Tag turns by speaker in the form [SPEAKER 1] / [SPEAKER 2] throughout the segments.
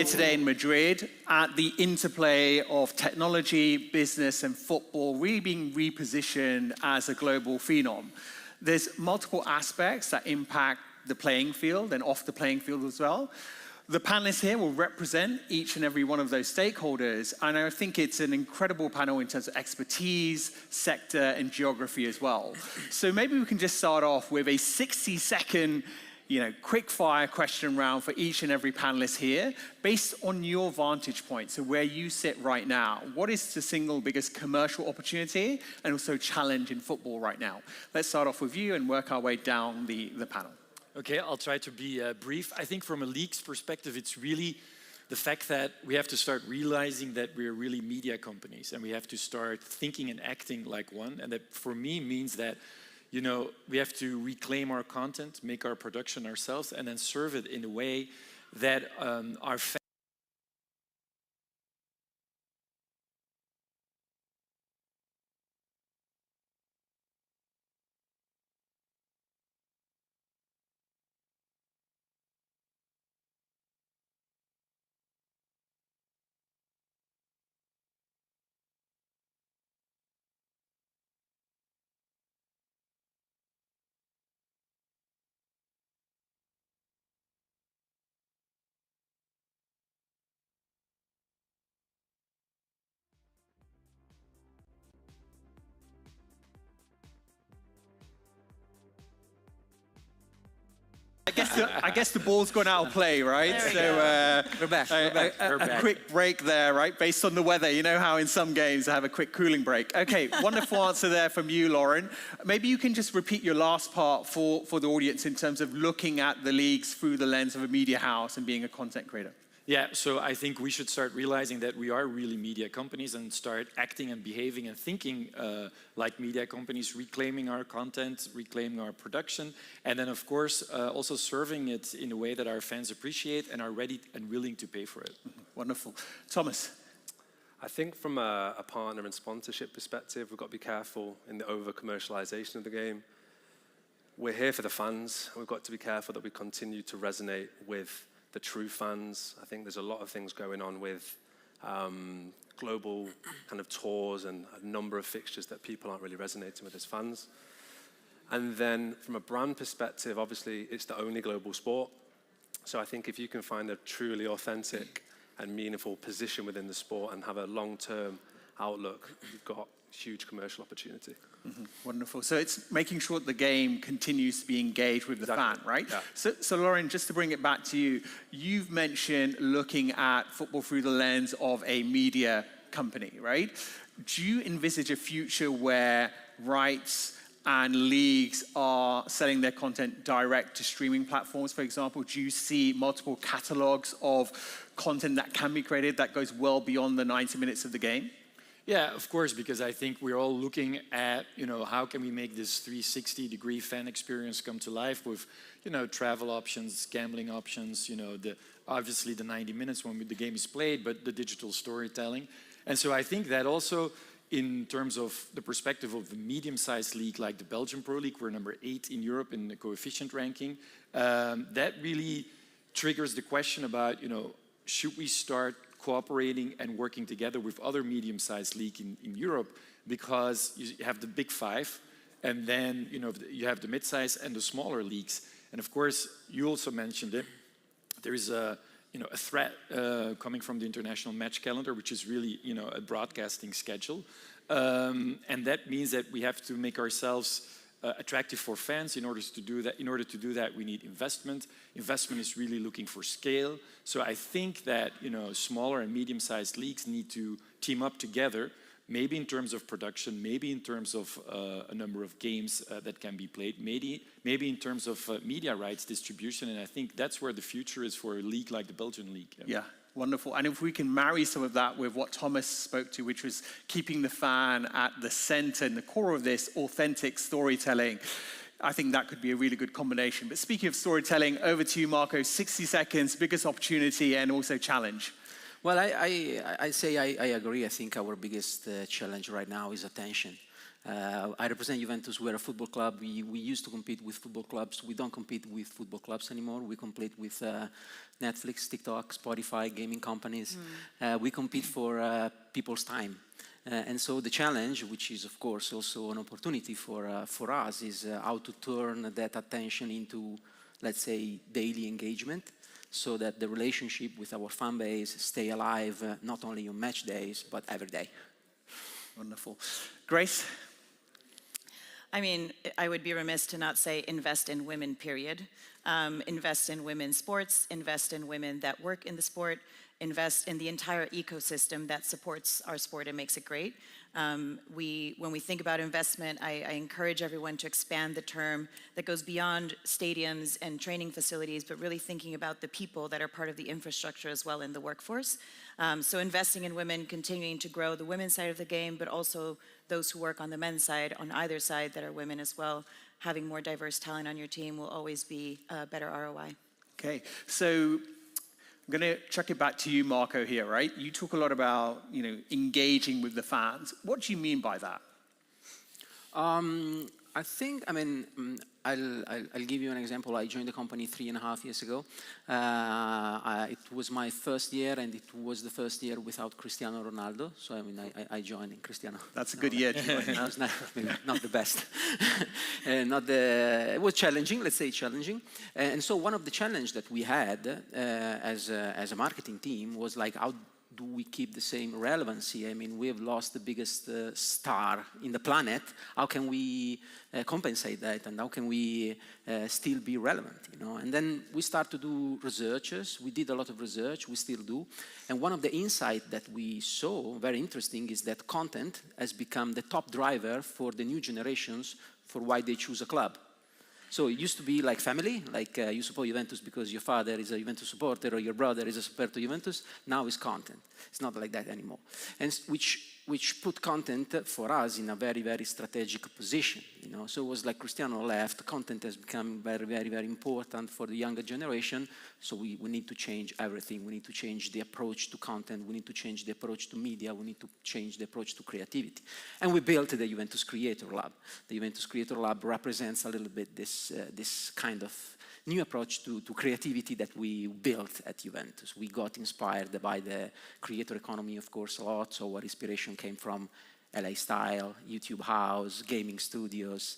[SPEAKER 1] today in Madrid at the interplay of technology, business, and football really being repositioned as a global phenom. There's multiple aspects that impact the playing field and off the playing field as well. The panelists here will represent each and every one of those stakeholders, and I think it's an incredible panel in terms of expertise, sector, and geography as well. So maybe we can just start off with a 60-second quick fire question round for each and every panelist here, based on your vantage point, so where you sit right now. What is the single biggest commercial opportunity and also challenge in football right now? Let's start off with you and work our way down the panel.
[SPEAKER 2] Okay, I'll try to be brief. I think from a league's perspective, it's really the fact that we have to start realizing that we're really media companies and we have to start thinking and acting like one. And that for me means that we have to reclaim our content, make our production ourselves, and then serve it in a way that our fans
[SPEAKER 1] I guess the ball's gone out of play, right? So
[SPEAKER 3] we're back.
[SPEAKER 1] A quick break there, right? Based on the weather. You know how in some games they have a quick cooling break. Okay, wonderful answer there from you, Lorin. Maybe you can just repeat your last part for the audience in terms of looking at the leagues through the lens of a media house and being a content creator.
[SPEAKER 2] Yeah, so I think we should start realizing that we are really media companies and start acting and behaving and thinking like media companies, reclaiming our content, reclaiming our production, and then of course also serving it in a way that our fans appreciate and are ready and willing to pay for it.
[SPEAKER 1] Wonderful. Thomas?
[SPEAKER 4] I think from a partner and sponsorship perspective, we've got to be careful in the over-commercialization of the game. We're here for the fans. We've got to be careful that we continue to resonate with the true fans. I think there's a lot of things going on with global kind of tours and a number of fixtures that people aren't really resonating with as fans. And then from a brand perspective, obviously it's the only global sport. So I think if you can find a truly authentic and meaningful position within the sport and have a long-term outlook, you've got huge commercial opportunity.
[SPEAKER 1] Mm-hmm. Wonderful. So it's making sure that the game continues to be engaged with the fan, right?
[SPEAKER 4] Yeah.
[SPEAKER 1] So Lorin, just to bring it back to you, you've mentioned looking at football through the lens of a media company, right? Do you envisage a future where rights and leagues are selling their content direct to streaming platforms, for example? Do you see multiple catalogs of content that can be created that goes well beyond the 90 minutes of the game?
[SPEAKER 2] Yeah, of course, because I think we're all looking at, how can we make this 360-degree fan experience come to life with, travel options, gambling options, obviously the 90 minutes when the game is played, but the digital storytelling. And so I think that also in terms of the perspective of the medium-sized league like the Belgian Pro League, we're number 8 in Europe in the coefficient ranking. That really triggers the question about, should we start cooperating and working together with other medium-sized leagues in Europe, because you have the big 5 and then you have the mid-size and the smaller leagues. And of course, you also mentioned it, there is a threat coming from the international match calendar, which is really a broadcasting schedule. And that means that we have to make ourselves attractive for fans. In order to do that, we need investment. Investment is really looking for scale. So I think that smaller and medium-sized leagues need to team up together, maybe in terms of production, maybe in terms of a number of games that can be played, maybe in terms of media rights distribution. And I think that's where the future is for a league like the Belgian league.
[SPEAKER 1] Yeah. Wonderful. And if we can marry some of that with what Thomas spoke to, which was keeping the fan at the center and the core of this authentic storytelling, I think that could be a really good combination. But speaking of storytelling, over to you, Marco. 60 seconds, biggest opportunity and also challenge.
[SPEAKER 3] Well, I say I agree. I think our biggest challenge right now is attention. I represent Juventus. We're a football club. We used to compete with football clubs. We don't compete with football clubs anymore. We compete with Netflix, TikTok, Spotify, gaming companies. We compete for people's time. And so the challenge, which is of course also an opportunity for us, is how to turn that attention into, let's say, daily engagement, so that the relationship with our fan base stay alive, not only on match days, but every day.
[SPEAKER 1] Wonderful. Grace?
[SPEAKER 5] I mean, I would be remiss to not say invest in women, period. Invest in women's sports, invest in women that work in the sport, invest in the entire ecosystem that supports our sport and makes it great. When we think about investment, I encourage everyone to expand the term that goes beyond stadiums and training facilities, but really thinking about the people that are part of the infrastructure as well in the workforce. So investing in women, continuing to grow the women's side of the game, but also those who work on the men's side, on either side that are women as well, having more diverse talent on your team will always be a better ROI.
[SPEAKER 1] Okay, so I'm going to chuck it back to you, Marco, here, right? You talk a lot about, engaging with the fans. What do you mean by that?
[SPEAKER 3] I think, I'll give you an example. I joined the company 3.5 years ago. It was my first year, and it was the first year without Cristiano Ronaldo. So, I joined in Cristiano.
[SPEAKER 1] That's a good year to join.
[SPEAKER 3] It was not the best. It was challenging, let's say challenging. And so one of the challenges that we had as a marketing team was like, how do we keep the same relevancy? I mean, we have lost the biggest star in the planet. How can we compensate that, and how can we still be relevant? And then we start to do researches. We did a lot of research. We still do. And one of the insights that we saw, very interesting, is that content has become the top driver for the new generations for why they choose a club. So it used to be like family, like you support Juventus because your father is a Juventus supporter or your brother is a supporter to Juventus. Now it's content. It's not like that anymore. And which put content for us in a very, very strategic position. So it was like Cristiano left, content has become very, very, very important for the younger generation. So we need to change everything. We need to change the approach to content. We need to change the approach to media. We need to change the approach to creativity. And we built the Juventus Creator Lab. The Juventus Creator Lab represents a little bit this kind of new approach to creativity that we built at Juventus. We got inspired by the creator economy, of course, a lot. So our inspiration came from LA Style, YouTube House, gaming studios.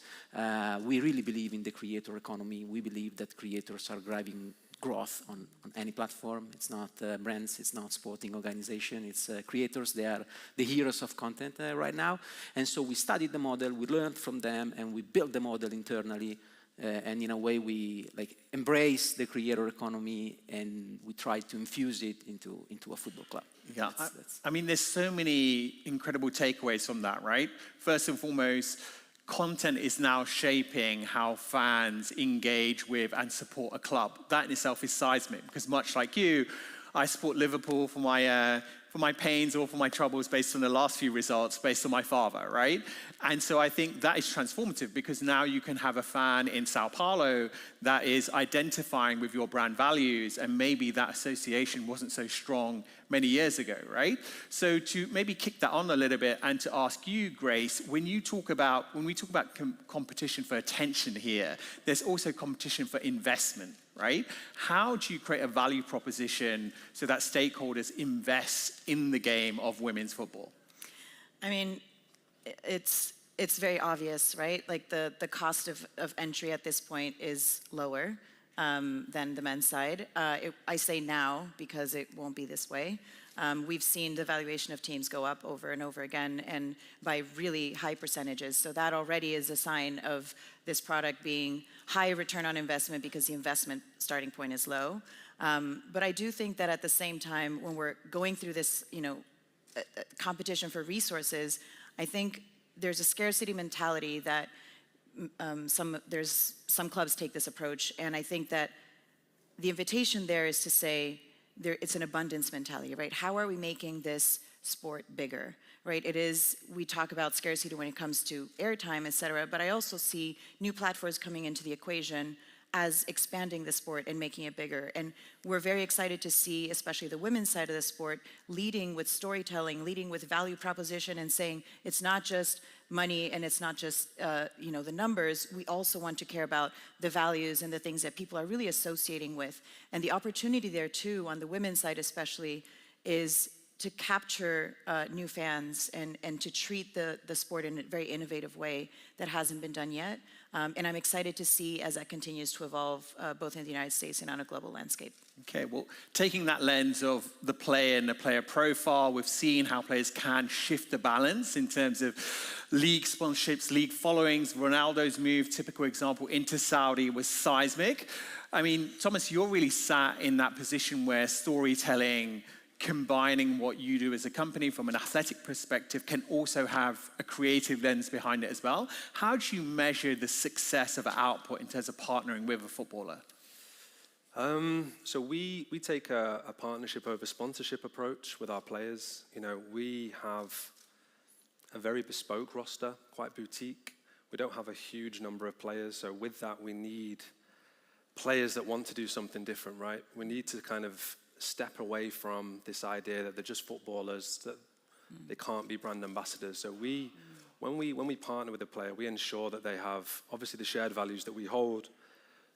[SPEAKER 3] We really believe in the creator economy. We believe that creators are driving growth on any platform. It's not brands, it's not sporting organization, it's creators. They are the heroes of content right now. And so we studied the model, we learned from them, and we built the model internally. And in a way, we embrace the creator economy, and we try to infuse it into a football club.
[SPEAKER 1] Yeah, I mean, there's so many incredible takeaways from that, right? First and foremost, content is now shaping how fans engage with and support a club. That in itself is seismic, because much like you, I support Liverpool for my pains or for my troubles based on the last few results, based on my father, right? And so I think that is transformative, because now you can have a fan in Sao Paulo that is identifying with your brand values, and maybe that association wasn't so strong many years ago, right? So to maybe kick that on a little bit and to ask you, Grace, when we talk about competition for attention here, there's also competition for investment, right? How do you create a value proposition so that stakeholders invest in the game of women's football?
[SPEAKER 5] I mean, it's very obvious, right? Like the cost of entry at this point is lower than the men's side. I say now because it won't be this way. We've seen the valuation of teams go up over and over again, and by really high percentages. So that already is a sign of this product being high return on investment, because the investment starting point is low. But I do think that at the same time, when we're going through this, competition for resources, I think there's a scarcity mentality that some clubs take this approach, and I think that the invitation there is to say it's an abundance mentality, right? How are we making this sport bigger, right? We talk about scarcity when it comes to airtime, et cetera, but I also see new platforms coming into the equation. as expanding the sport and making it bigger. And we're very excited to see, especially the women's side of the sport, leading with storytelling, leading with value proposition, and saying it's not just money and it's not just the numbers. We also want to care about the values and the things that people are really associating with. And the opportunity there too, on the women's side especially, is to capture new fans and to treat the sport in a very innovative way that hasn't been done yet. And I'm excited to see as that continues to evolve, both in the United States and on a global landscape.
[SPEAKER 1] Okay, well, taking that lens of the player and the player profile, we've seen how players can shift the balance in terms of league sponsorships, league followings. Ronaldo's move, typical example, into Saudi was seismic. I mean, Thomas, you're really sat in that position where storytelling, combining what you do as a company from an athletic perspective, can also have a creative lens behind it as well. How do you measure the success of an output in terms of partnering with a footballer?
[SPEAKER 4] So we take a partnership over sponsorship approach with our players. You know, we have a very bespoke roster, quite boutique. We don't have a huge number of players, so with that we need players that want to do something different, right? We need to kind of step away from this idea that they're just footballers, that they can't be brand ambassadors. So when we partner with a player, we ensure that they have obviously the shared values that we hold,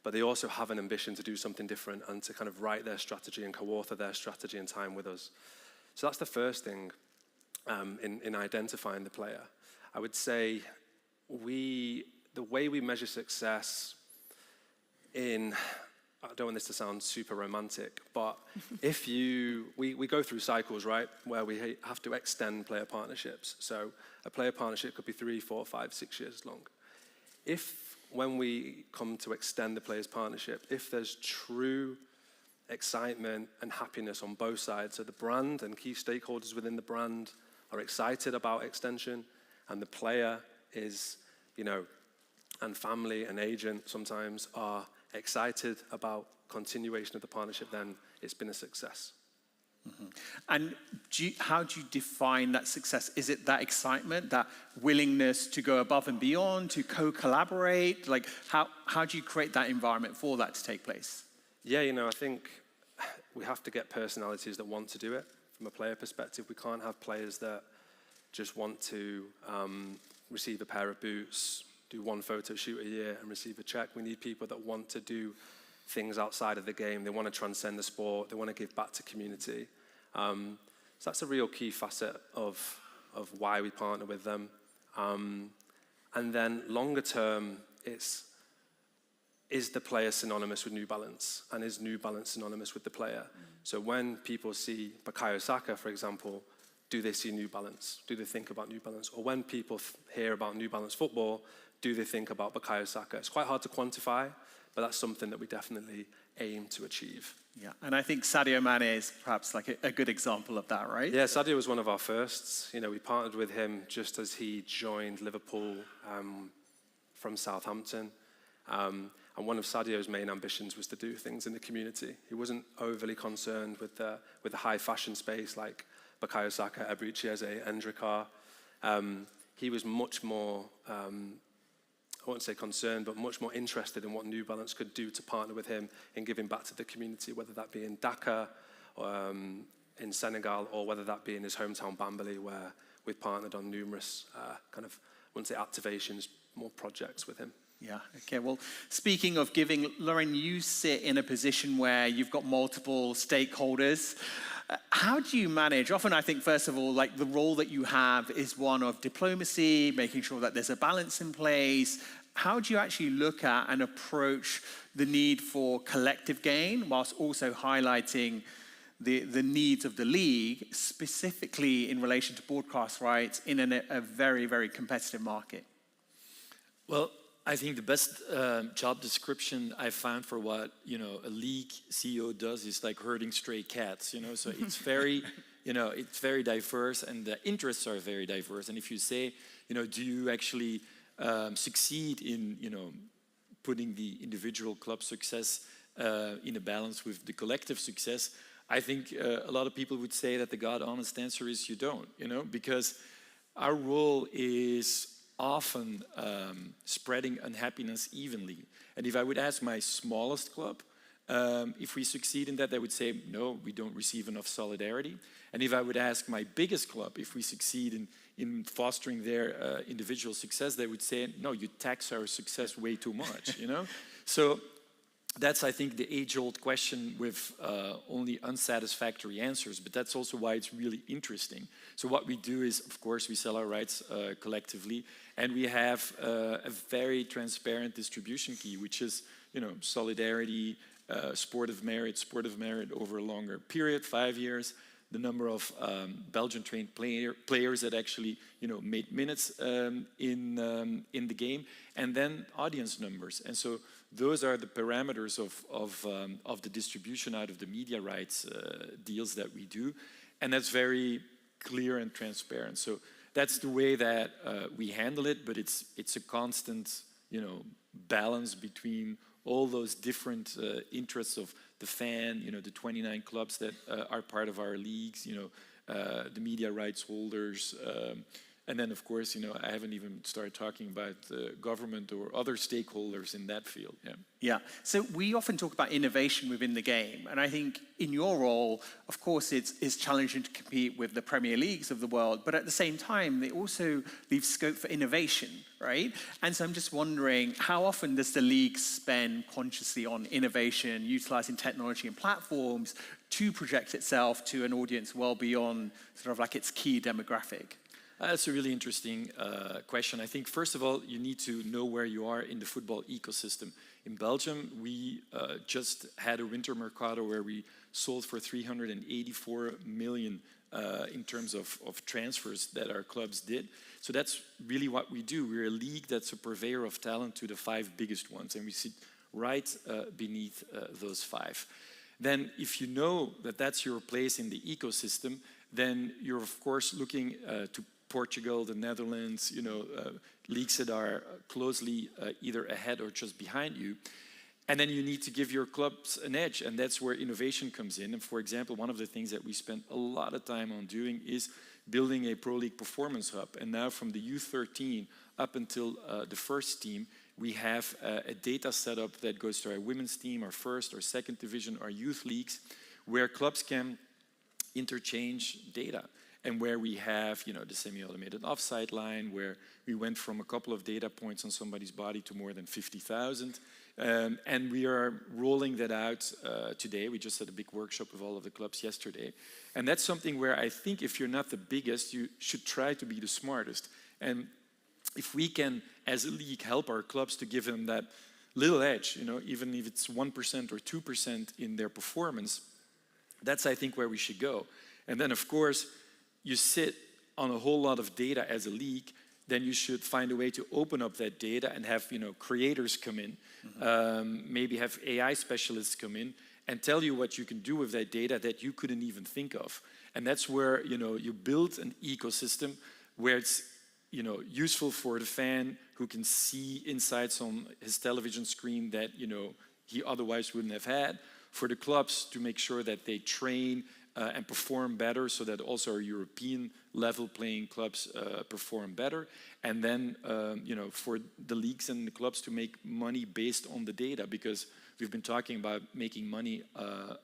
[SPEAKER 4] but they also have an ambition to do something different and to kind of write their strategy and co-author their strategy in time with us. So that's the first thing in identifying the player. I would say the way we measure success I don't want this to sound super romantic, but we go through cycles, right, where we have to extend player partnerships. So a player partnership could be 3, 4, 5, 6 years long. When we come to extend the player's partnership, if there's true excitement and happiness on both sides, so the brand and key stakeholders within the brand are excited about extension, and the player is, and family and agent sometimes are excited about continuation of the partnership, then it's been a success.
[SPEAKER 1] Mm-hmm. And how do you define that success? Is it that excitement, that willingness to go above and beyond, to co-collaborate? Like, how do you create that environment for that to take place?
[SPEAKER 4] Yeah, I think we have to get personalities that want to do it. From a player perspective, we can't have players that just want to receive a pair of boots, do one photo shoot a year and receive a check. We need people that want to do things outside of the game. They want to transcend the sport. They want to give back to community. So that's a real key facet of why we partner with them. And then longer term, is the player synonymous with New Balance? And is New Balance synonymous with the player? So when people see Bukayo Saka, for example, do they see New Balance? Do they think about New Balance? Or when people hear about New Balance football, do they think about Bukayo Saka? It's quite hard to quantify, but that's something that we definitely aim to achieve.
[SPEAKER 1] Yeah, and I think Sadio Mane is perhaps like a good example of that, right?
[SPEAKER 4] Yeah, Sadio was one of our firsts. We partnered with him just as he joined Liverpool from Southampton. And one of Sadio's main ambitions was to do things in the community. He wasn't overly concerned with the high fashion space like Bukayo Saka, Eberechi Eze, Endrick. He was much more I won't say concerned, but much more interested in what New Balance could do to partner with him in giving back to the community, whether that be in Dakar, in Senegal, or whether that be in his hometown Bambali, where we've partnered on numerous I wouldn't say activations, more projects with him.
[SPEAKER 1] Yeah, okay, well, speaking of giving, Lorin, you sit in a position where you've got multiple stakeholders. How do you manage? Often I think, first of all, like the role that you have is one of diplomacy, making sure that there's a balance in place. How do you actually look at and approach the need for collective gain whilst also highlighting the needs of the league, specifically in relation to broadcast rights in a very, very competitive market?
[SPEAKER 2] Well, I think the best job description I found for what a league CEO does is like herding stray cats. So it's very, it's very diverse, and the interests are very diverse. And if you say, do you actually succeed in, putting the individual club success in a balance with the collective success? I think a lot of people would say that the God honest answer is you don't. Because our role is often spreading unhappiness evenly. And if I would ask my smallest club, if we succeed in that, they would say, no, we don't receive enough solidarity. And if I would ask my biggest club, if we succeed in fostering their individual success, they would say, no, you tax our success way too much, you know? So that's, I think, the age-old question with only unsatisfactory answers, but that's also why it's really interesting. So what we do is, of course, we sell our rights collectively, and we have a very transparent distribution key, which is, you know, solidarity, sport of merit over a longer period, 5 years, the number of Belgian trained players that actually, you know, made minutes in the game, and then audience numbers. And so those are the parameters of the distribution out of the media rights deals that we do, and that's very clear and transparent. So that's the way that we handle it, but it's a constant, you know, balance between all those different interests of the fan, you know, the 29 clubs that are part of our leagues, you know, the media rights holders, and then, of course, you know, I haven't even started talking about government or other stakeholders in that field. Yeah.
[SPEAKER 1] Yeah. So we often talk about innovation within the game, and I think in your role, of course, it's challenging to compete with the Premier Leagues of the world, but at the same time, they also leave scope for innovation, right? And so I'm just wondering, how often does the league spend consciously on innovation, utilizing technology and platforms to project itself to an audience well beyond sort of like its key demographic?
[SPEAKER 2] That's a really interesting question. I think, first of all, you need to know where you are in the football ecosystem. In Belgium, we just had a winter mercato where we sold for 384 million in terms of transfers that our clubs did. So that's really what we do. We're a league that's a purveyor of talent to the 5 biggest ones, and we sit right beneath those 5. Then if you know that that's your place in the ecosystem, then you're, of course, looking to Portugal, the Netherlands, you know, leagues that are closely either ahead or just behind you. And then you need to give your clubs an edge, and that's where innovation comes in. And for example, one of the things that we spent a lot of time on doing is building a Pro League performance hub. And now from the U13 up until the first team, we have a data setup that goes to our women's team, our first or second division, our youth leagues, where clubs can interchange data. And where we have, you know, the semi-automated offside line, where we went from a couple of data points on somebody's body to more than 50,000. And we are rolling that out today. We just had a big workshop with all of the clubs yesterday. And that's something where I think if you're not the biggest, you should try to be the smartest. And if we can, as a league, help our clubs to give them that little edge, you know, even if it's 1% or 2% in their performance, that's, I think, where we should go. And then, of course, you sit on a whole lot of data as a league, then you should find a way to open up that data and have, you know, creators come in, maybe have AI specialists come in and tell you what you can do with that data that you couldn't even think of. And that's where, you know, you build an ecosystem where it's, you know, useful for the fan who can see insights on his television screen that, you know, he otherwise wouldn't have had, for the clubs to make sure that they train and perform better, so that also our European level playing clubs perform better. And then, you know, for the leagues and the clubs to make money based on the data, because we've been talking about making money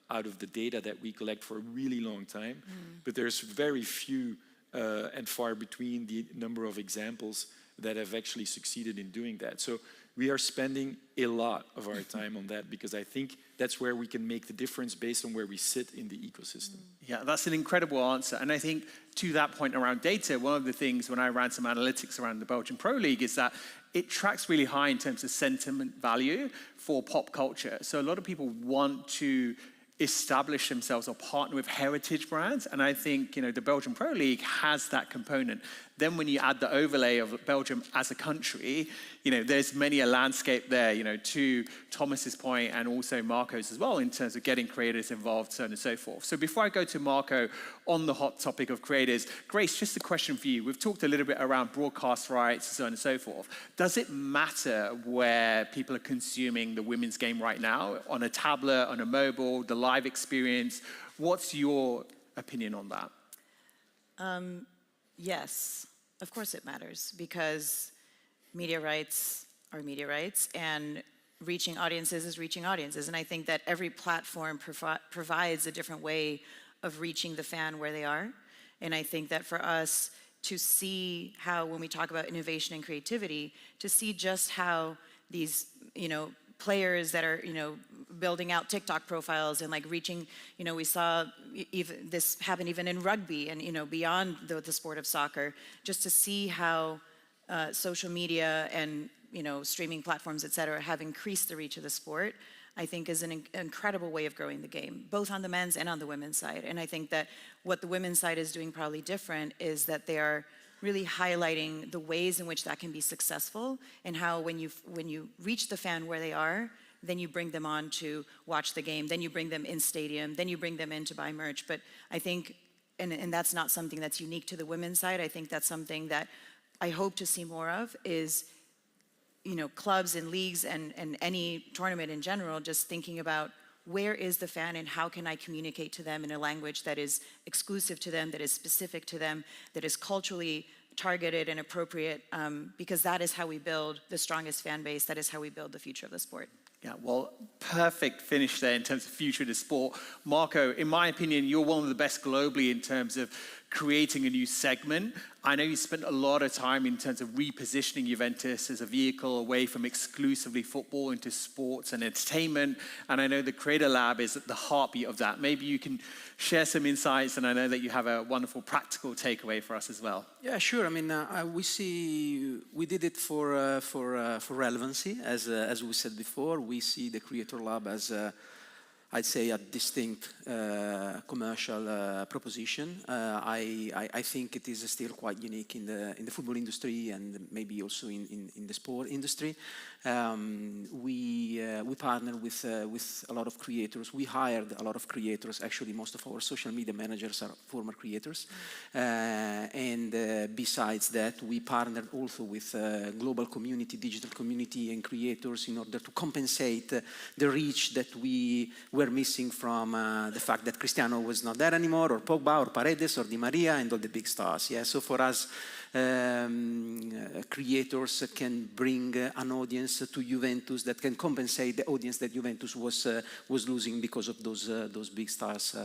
[SPEAKER 2] out of the data that we collect for a really long time. But there's very few and far between the number of examples that have actually succeeded in doing that. So we are spending a lot of our time on that, because I think that's where we can make the difference based on where we sit in the ecosystem.
[SPEAKER 1] Yeah, that's an incredible answer. And I think to that point around data, one of the things when I ran some analytics around the Belgian Pro League is that it tracks really high in terms of sentiment value for pop culture. So a lot of people want to establish themselves or partner with heritage brands. And I think, you know, the Belgian Pro League has that component. Then when you add the overlay of Belgium as a country, you know, there's many a landscape there, you know, to Thomas's point and also Marco's as well, in terms of getting creators involved, so on and so forth. So before I go to Marco on the hot topic of creators, Grace, just a question for you. We've talked a little bit around broadcast rights, so on and so forth. Does it matter where people are consuming the women's game right now? On a tablet, on a mobile, the live experience? What's your opinion on that?
[SPEAKER 5] Yes, of course it matters, because media rights are media rights, and reaching audiences is reaching audiences. And I think that every platform provides a different way of reaching the fan where they are. And I think that for us to see how, when we talk about innovation and creativity, to see just how these, players that are, building out TikTok profiles and like reaching, we saw even this happen even in rugby and, beyond the sport of soccer, just to see how social media and, streaming platforms, et cetera, have increased the reach of the sport, I think is an incredible way of growing the game, both on the men's and on the women's side. And I think that what the women's side is doing probably different is that they are really highlighting the ways in which that can be successful, and how when you reach the fan where they are, then you bring them on to watch the game, then you bring them in stadium, then you bring them in to buy merch. But I think, and that's not something that's unique to the women's side, I think that's something that I hope to see more of is, clubs and leagues and any tournament in general, just thinking about where is the fan and how can I communicate to them in a language that is exclusive to them, that is specific to them, that is culturally targeted and appropriate, because that is how we build the strongest fan base, that is how we build the future of the sport.
[SPEAKER 1] Yeah, well, perfect finish there in terms of future of the sport. Marco, in my opinion, you're one of the best globally in terms of creating a new segment. I know you spent a lot of time in terms of repositioning Juventus as a vehicle away from exclusively football into sports and entertainment. And I know the Creator Lab is at the heartbeat of that. Maybe you can share some insights, and I know that you have a wonderful practical takeaway for us as well.
[SPEAKER 3] Yeah, sure. I mean, we did it for relevancy, as we said before. We see the Creator Lab as I'd say a distinct commercial proposition. I think it is still quite unique in the football industry and maybe also in the sport industry. We partnered with a lot of creators. We hired a lot of creators. Actually, most of our social media managers are former creators. And besides that, we partnered also with global community, digital community, and creators in order to compensate the reach that we were missing from the fact that Cristiano was not there anymore, or Pogba, or Paredes, or Di Maria, and all the big stars. Yeah, so for us, creators can bring an audience to Juventus that can compensate the audience that Juventus was losing because of those big stars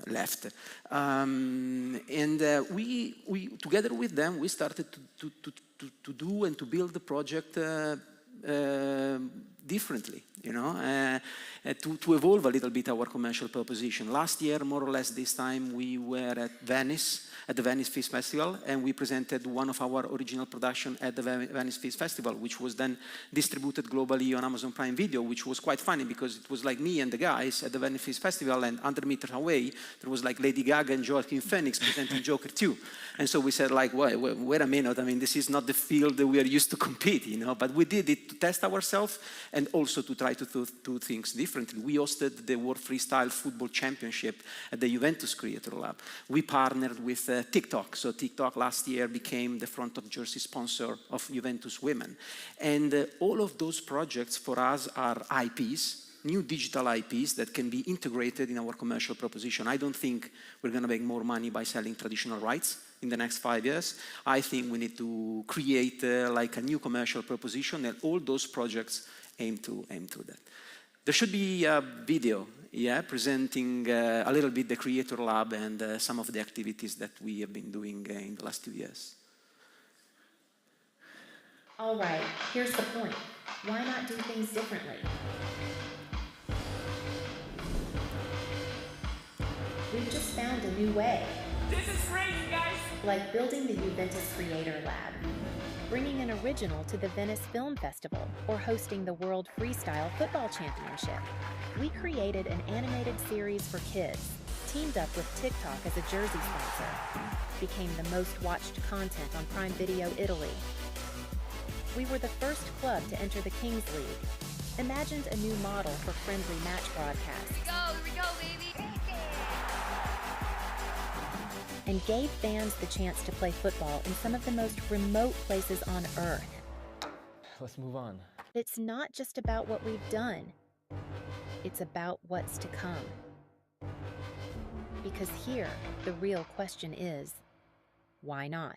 [SPEAKER 3] left. We together with them, we started to do and to build the project differently, to evolve a little bit our commercial proposition. Last year, more or less this time, we were at Venice, at the Venice Film Festival, and we presented one of our original production at the Venice Film Festival, which was then distributed globally on Amazon Prime Video, which was quite funny because it was like me and the guys at the Venice Film Festival, and 100 meters away, there was like Lady Gaga and Joaquin Phoenix presenting Joker 2. And so we said like, wait a minute, I mean, this is not the field that we are used to compete, but we did it to test ourselves and also to try to do things differently. We hosted the World Freestyle Football Championship at the Juventus Creator Lab. We partnered with TikTok. So TikTok last year became the front of jersey sponsor of Juventus Women. And all of those projects for us are IPs, new digital IPs that can be integrated in our commercial proposition. I don't think we're going to make more money by selling traditional rights in the next 5 years. I think we need to create like a new commercial proposition, and all those projects aim to that. There should be a video, presenting a little bit the Creator Lab and some of the activities that we have been doing in the last 2 years.
[SPEAKER 6] All right, here's the point. Why not do things differently? We've just found a new way.
[SPEAKER 7] This is great, you guys!
[SPEAKER 6] Like building the Juventus Creator Lab, bringing an original to the Venice Film Festival, or hosting the World Freestyle Football Championship. We created an animated series for kids, teamed up with TikTok as a jersey sponsor, became the most watched content on Prime Video Italy. We were the first club to enter the Kings League, imagined a new model for friendly match broadcasts.
[SPEAKER 7] Here we go, baby!
[SPEAKER 6] And gave fans the chance to play football in some of the most remote places on Earth.
[SPEAKER 8] Let's move on.
[SPEAKER 6] It's not just about what we've done. It's about what's to come. Because here, the real question is, why not?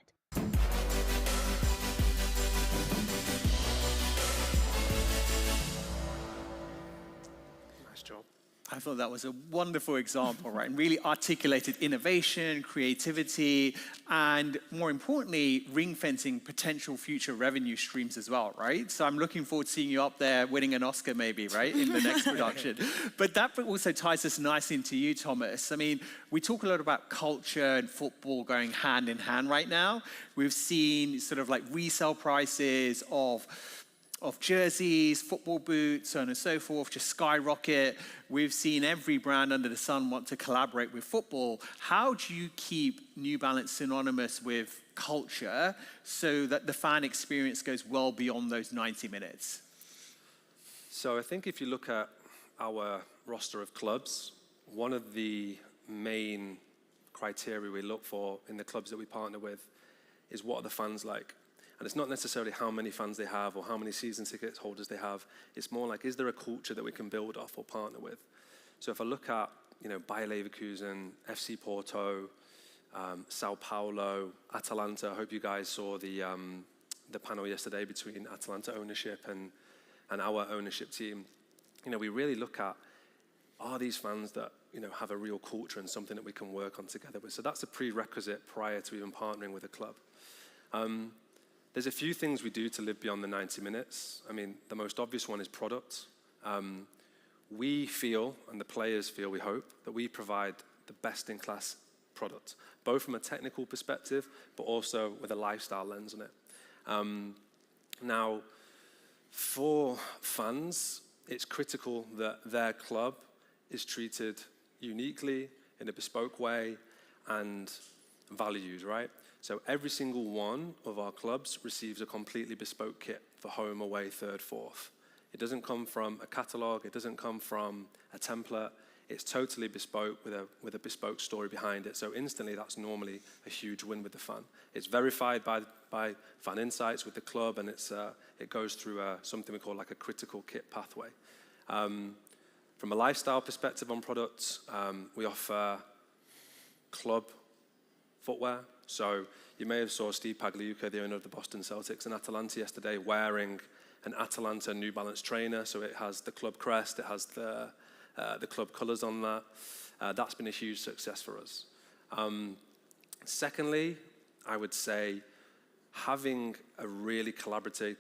[SPEAKER 1] I thought that was a wonderful example, right? And really articulated innovation, creativity, and more importantly, ring fencing potential future revenue streams as well, right? So I'm looking forward to seeing you up there winning an Oscar maybe, right, in the next production. But that also ties us nicely into you, Thomas. I mean, we talk a lot about culture and football going hand in hand right now. We've seen sort of like resale prices of jerseys, football boots, so on and so forth, just skyrocket. We've seen every brand under the sun want to collaborate with football. How do you keep New Balance synonymous with culture so that the fan experience goes well beyond those 90 minutes?
[SPEAKER 4] So I think if you look at our roster of clubs, one of the main criteria we look for in the clubs that we partner with is what are the fans like? And it's not necessarily how many fans they have or how many season ticket holders they have. It's more like, is there a culture that we can build off or partner with? So if I look at, Bayer Leverkusen, FC Porto, Sao Paulo, Atalanta, I hope you guys saw the panel yesterday between Atalanta ownership and our ownership team. We really look at, are these fans that, have a real culture and something that we can work on together with? So that's a prerequisite prior to even partnering with a club. There's a few things we do to live beyond the 90 minutes. I mean, the most obvious one is product. We feel, and the players feel, we hope, that we provide the best-in-class product, both from a technical perspective, but also with a lifestyle lens on it. Now, for fans, it's critical that their club is treated uniquely, in a bespoke way, and values, right? So every single one of our clubs receives a completely bespoke kit for home, away, third, fourth. It doesn't come from a catalog. It doesn't come from a template. It's totally bespoke with a bespoke story behind it. So instantly, that's normally a huge win with the fan. It's verified by Fan Insights with the club, and it goes through something we call like a critical kit pathway. From a lifestyle perspective on products, we offer club footwear. So you may have saw Steve Pagliuca, the owner of the Boston Celtics, and Atalanta yesterday wearing an Atalanta New Balance trainer. So it has the club crest, it has the club colors on that. That's been a huge success for us. Secondly, I would say having a really collaborative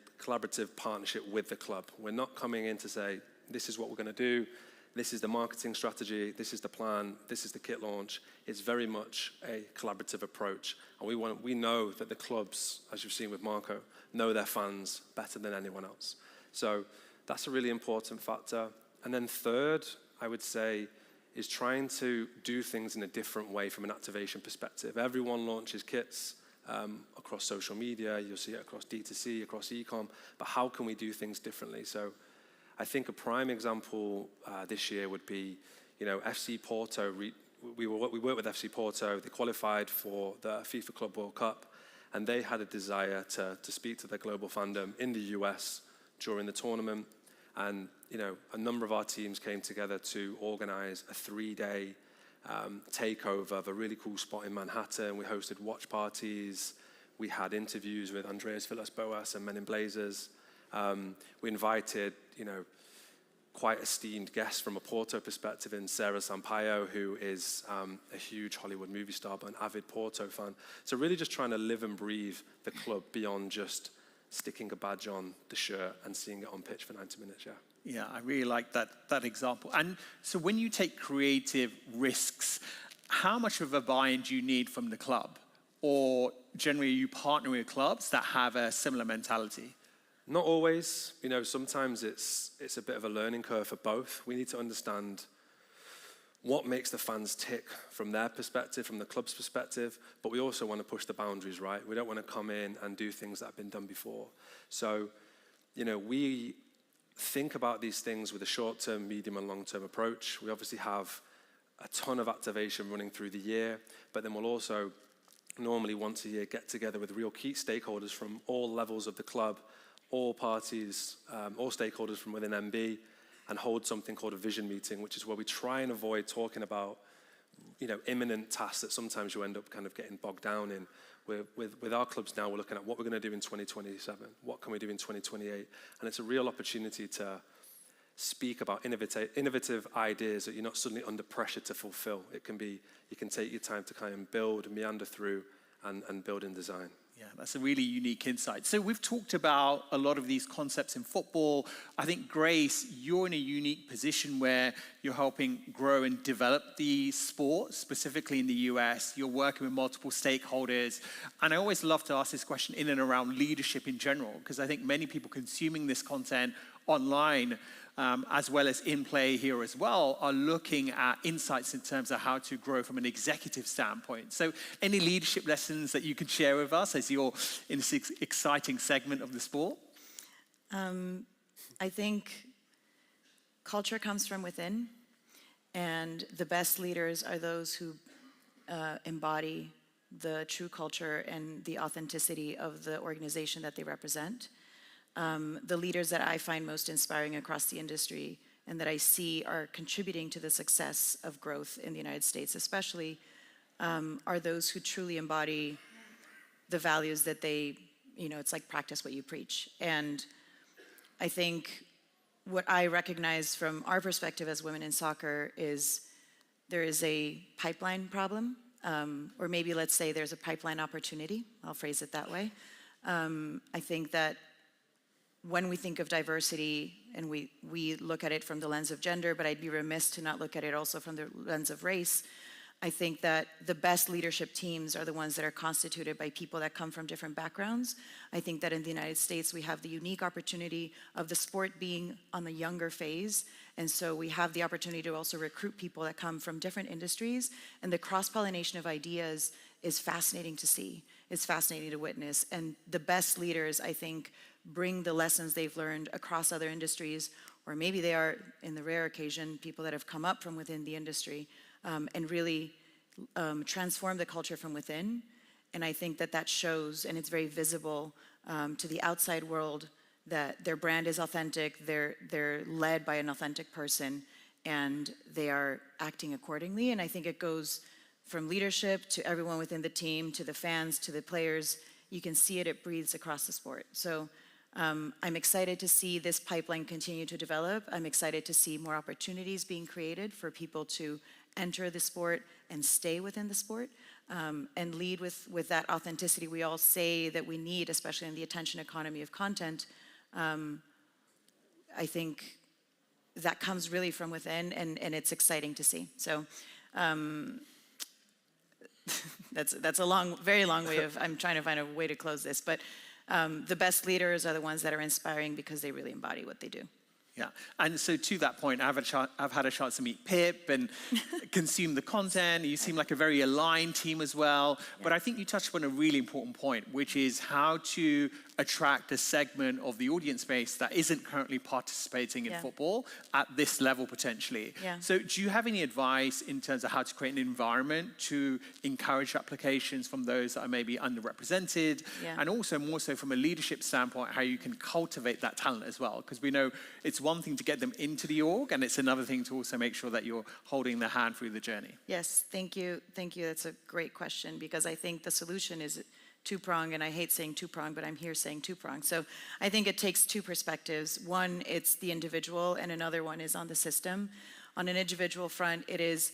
[SPEAKER 4] partnership with the club. We're not coming in to say, this is what we're going to do. This is the marketing strategy, this is the plan, this is the kit launch. It's very much a collaborative approach. And we know that the clubs, as you've seen with Marco, know their fans better than anyone else. So that's a really important factor. And then third, I would say, is trying to do things in a different way from an activation perspective. Everyone launches kits across social media. You'll see it across D2C, across e-com. But how can we do things differently? So I think a prime example this year would be, FC Porto. We worked with FC Porto. They qualified for the FIFA Club World Cup, and they had a desire to speak to their global fandom in the US during the tournament. And a number of our teams came together to organize a 3-day takeover of a really cool spot in Manhattan. We hosted watch parties. We had interviews with Andreas Villas-Boas and Men in Blazers. We invited, quite esteemed guests from a Porto perspective in Sarah Sampaio, who is a huge Hollywood movie star, but an avid Porto fan. So really just trying to live and breathe the club beyond just sticking a badge on the shirt and seeing it on pitch for 90 minutes, yeah.
[SPEAKER 1] Yeah, I really like that example. And so when you take creative risks, how much of a buy-in do you need from the club? Or generally, you partner with clubs that have a similar mentality?
[SPEAKER 4] Not always. Sometimes it's a bit of a learning curve for both. We need to understand what makes the fans tick from their perspective, from the club's perspective, but we also want to push the boundaries, right? We don't want to come in and do things that have been done before. So, we think about these things with a short-term, medium, and long-term approach. We obviously have a ton of activation running through the year, but then we'll also normally once a year get together with real key stakeholders from all levels of the club, all parties, all stakeholders from within MB, and hold something called a vision meeting, which is where we try and avoid talking about, imminent tasks that sometimes you end up kind of getting bogged down in. With our clubs now, we're looking at what we're going to do in 2027. What can we do in 2028? And it's a real opportunity to speak about innovative ideas that you're not suddenly under pressure to fulfill. It can be, you can take your time to kind of build, meander through, and build in design.
[SPEAKER 1] Yeah, that's a really unique insight. So we've talked about a lot of these concepts in football. I think, Grace, you're in a unique position where you're helping grow and develop the sport, specifically in the US. You're working with multiple stakeholders. And I always love to ask this question in and around leadership in general, because I think many people consuming this content online, as well as in play here as well, are looking at insights in terms of how to grow from an executive standpoint. So any leadership lessons that you can share with us as you're in this exciting segment of the sport?
[SPEAKER 5] I think culture comes from within, and the best leaders are those who embody the true culture and the authenticity of the organization that they represent. The leaders that I find most inspiring across the industry and that I see are contributing to the success of growth in the United States especially, are those who truly embody the values that they, it's like practice what you preach. And I think what I recognize from our perspective as women in soccer is there is a pipeline problem, or maybe let's say there's a pipeline opportunity. I'll phrase it that way. I think that when we think of diversity, and we look at it from the lens of gender, but I'd be remiss to not look at it also from the lens of race, I think that the best leadership teams are the ones that are constituted by people that come from different backgrounds. I think that in the United States, we have the unique opportunity of the sport being on the younger phase, and so we have the opportunity to also recruit people that come from different industries, and the cross-pollination of ideas is fascinating to see. It's fascinating to witness, and the best leaders, I think, bring the lessons they've learned across other industries, or maybe they are, in the rare occasion, people that have come up from within the industry, and really transform the culture from within. And I think that shows, and it's very visible to the outside world, that their brand is authentic, they're led by an authentic person, and they are acting accordingly. And I think it goes from leadership to everyone within the team, to the fans, to the players. You can see it, it breathes across the sport. So I'm excited to see this pipeline continue to develop. I'm excited to see more opportunities being created for people to enter the sport and stay within the sport, and lead with that authenticity we all say that we need, especially in the attention economy of content. I think that comes really from within, and it's exciting to see. So that's a long, very long way of, I'm trying to find a way to close this, but the best leaders are the ones that are inspiring because they really embody what they do.
[SPEAKER 1] Yeah, and so to that point, I've had a chance to meet Pip and consume the content. You seem like a very aligned team as well. Yeah. But I think you touched on a really important point, which is how to attract a segment of the audience base that isn't currently participating in football at this level potentially. Yeah. So do you have any advice in terms of how to create an environment to encourage applications from those that are maybe underrepresented? Yeah. And also more so from a leadership standpoint, how you can cultivate that talent as well? Because we know it's one thing to get them into the org, and it's another thing to also make sure that you're holding their hand through the journey.
[SPEAKER 5] Yes, thank you. Thank you. That's a great question, because I think the solution is two-pronged, and I hate saying two-pronged, but I'm here saying two-pronged. So I think it takes two perspectives. One, it's the individual, and another one is on the system. On an individual front, it is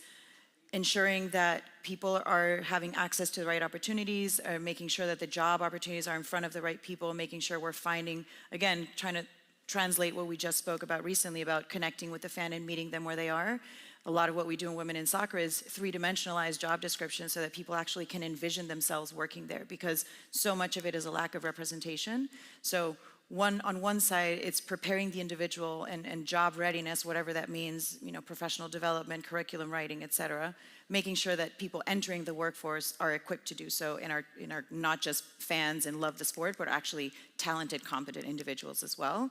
[SPEAKER 5] ensuring that people are having access to the right opportunities, making sure that the job opportunities are in front of the right people, making sure we're finding, again, trying to translate what we just spoke about recently about connecting with the fan and meeting them where they are. A lot of what we do in Women in Soccer is three-dimensionalized job descriptions so that people actually can envision themselves working there, because so much of it is a lack of representation. So on one side, it's preparing the individual and job readiness, whatever that means, professional development, curriculum writing, et cetera, making sure that people entering the workforce are equipped to do so and are not just fans and love the sport, but actually talented, competent individuals as well.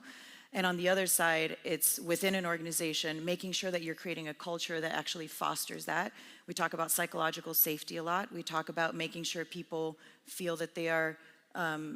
[SPEAKER 5] And on the other side, it's within an organization, making sure that you're creating a culture that actually fosters that. We talk about psychological safety a lot. We talk about making sure people feel that they are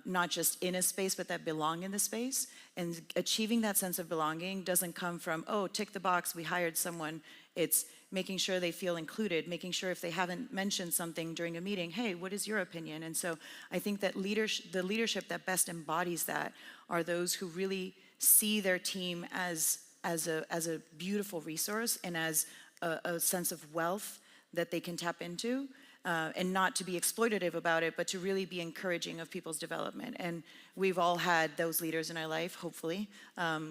[SPEAKER 5] not just in a space, but that belong in the space. And achieving that sense of belonging doesn't come from, oh, tick the box, we hired someone. It's making sure they feel included, making sure if they haven't mentioned something during a meeting, hey, what is your opinion? And so I think that the leadership that best embodies that are those who really see their team as as a beautiful resource and as a sense of wealth that they can tap into, and not to be exploitative about it, but to really be encouraging of people's development. And we've all had those leaders in our life, hopefully.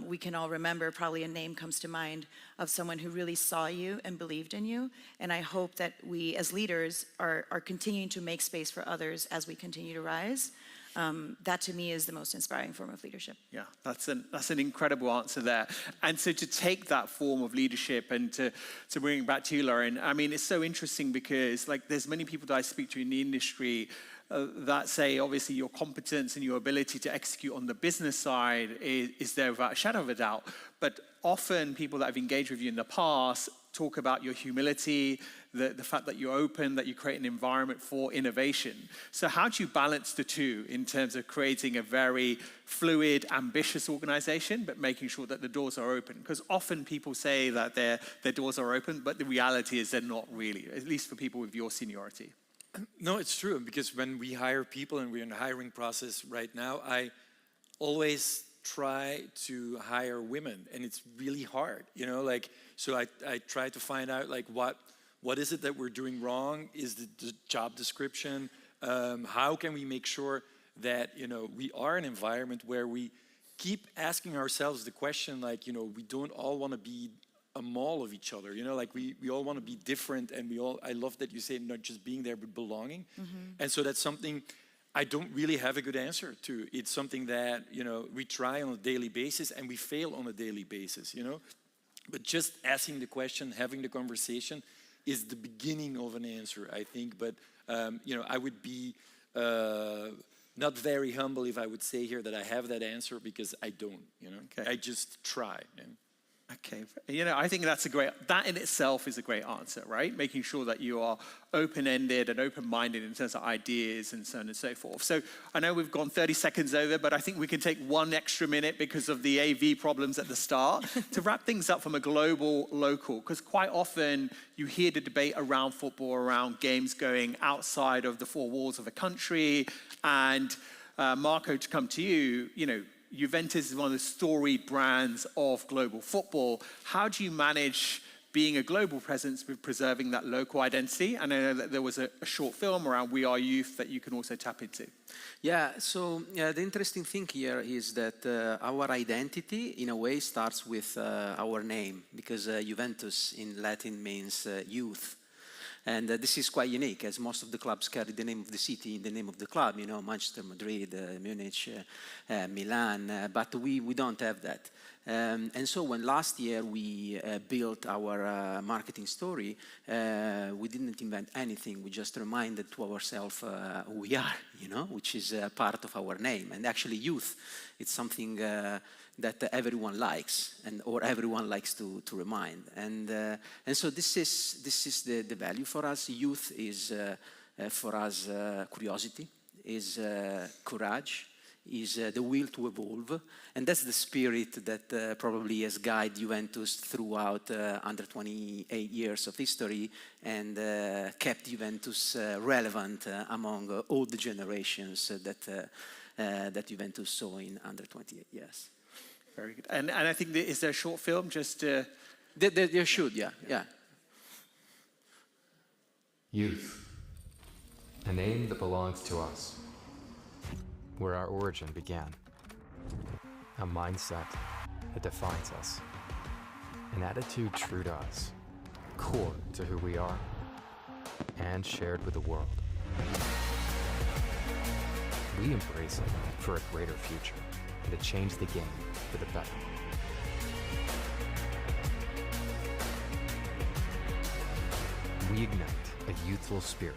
[SPEAKER 5] We can all remember, probably a name comes to mind of someone who really saw you and believed in you. And I hope that we as leaders are continuing to make space for others as we continue to rise. That to me is the most inspiring form of leadership.
[SPEAKER 1] Yeah, that's an incredible answer there. And so to take that form of leadership and to bring it back to you, Lorin, I mean, it's so interesting because like there's many people that I speak to in the industry that say obviously your competence and your ability to execute on the business side is there without a shadow of a doubt. But often people that have engaged with you in the past talk about your humility, the fact that you're open, that you create an environment for innovation. So how do you balance the two in terms of creating a very fluid, ambitious organization, but making sure that the doors are open? Because often people say that their doors are open, but the reality is they're not really, at least for people with your seniority.
[SPEAKER 2] No, it's true, because when we hire people, and we're in the hiring process right now, I always try to hire women, and it's really hard, you know, like, so I try to find out like what is it that we're doing wrong? Is the job description? How can we make sure that, you know, we are an environment where we keep asking ourselves the question, like, you know, we don't all want to be a mall of each other, you know, like we all want to be different, and I love that you say not just being there, but belonging. And so that's something I don't really have a good answer to. It's something that, you know, we try on a daily basis and we fail on a daily basis, you know. But just asking the question, having the conversation is the beginning of an answer, I think. But, you know, I would be not very humble if I would say here that I have that answer, because I don't, you know. Okay. I just try. Yeah.
[SPEAKER 1] Okay, you know, I think that in itself is a great answer, right? Making sure that you are open-ended and open-minded in terms of ideas and so on and so forth. So I know we've gone 30 seconds over, but I think we can take one extra minute because of the AV problems at the start to wrap things up from a global, local, because quite often you hear the debate around football, around games going outside of the four walls of a country. And Marco, to come to you, you know, Juventus is one of the storied brands of global football. How do you manage being a global presence with preserving that local identity? And I know that there was a short film around We Are Youth that you can also tap into.
[SPEAKER 3] Yeah, so the interesting thing here is that our identity, in a way, starts with our name, because Juventus in Latin means youth. And this is quite unique, as most of the clubs carry the name of the city in the name of the club, you know, Manchester, Madrid, Munich, Milan, but we don't have that. And so when last year we built our marketing story, we didn't invent anything. We just reminded to ourselves who we are, you know, which is part of our name. And actually youth, it's something that everyone likes, or everyone likes to remind. And so this is the value for us. Youth is for us curiosity, is courage, is the will to evolve, and that's the spirit that probably has guided Juventus throughout under 28 years of history, and kept Juventus relevant among all the generations that Juventus saw in under 28 years.
[SPEAKER 1] Very good. And I think, is there a short film just to...
[SPEAKER 3] There should, yeah.
[SPEAKER 9] Youth, a name that belongs to us, where our origin began, a mindset that defines us, an attitude true to us, core to who we are, and shared with the world. We embrace it for a greater future, and to change the game for the better. We ignite a youthful spirit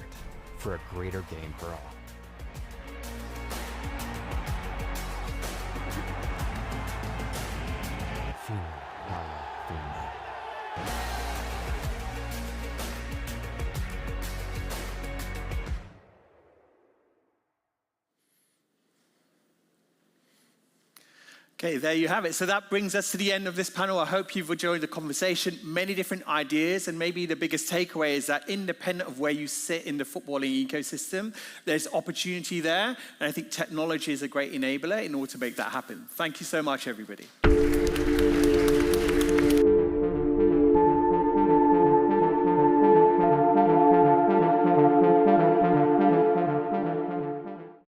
[SPEAKER 9] for a greater game for all.
[SPEAKER 1] Okay, there you have it. So that brings us to the end of this panel. I hope you've enjoyed the conversation, many different ideas, and maybe the biggest takeaway is that independent of where you sit in the footballing ecosystem, there's opportunity there, and I think technology is a great enabler in order to make that happen. Thank you so much, everybody.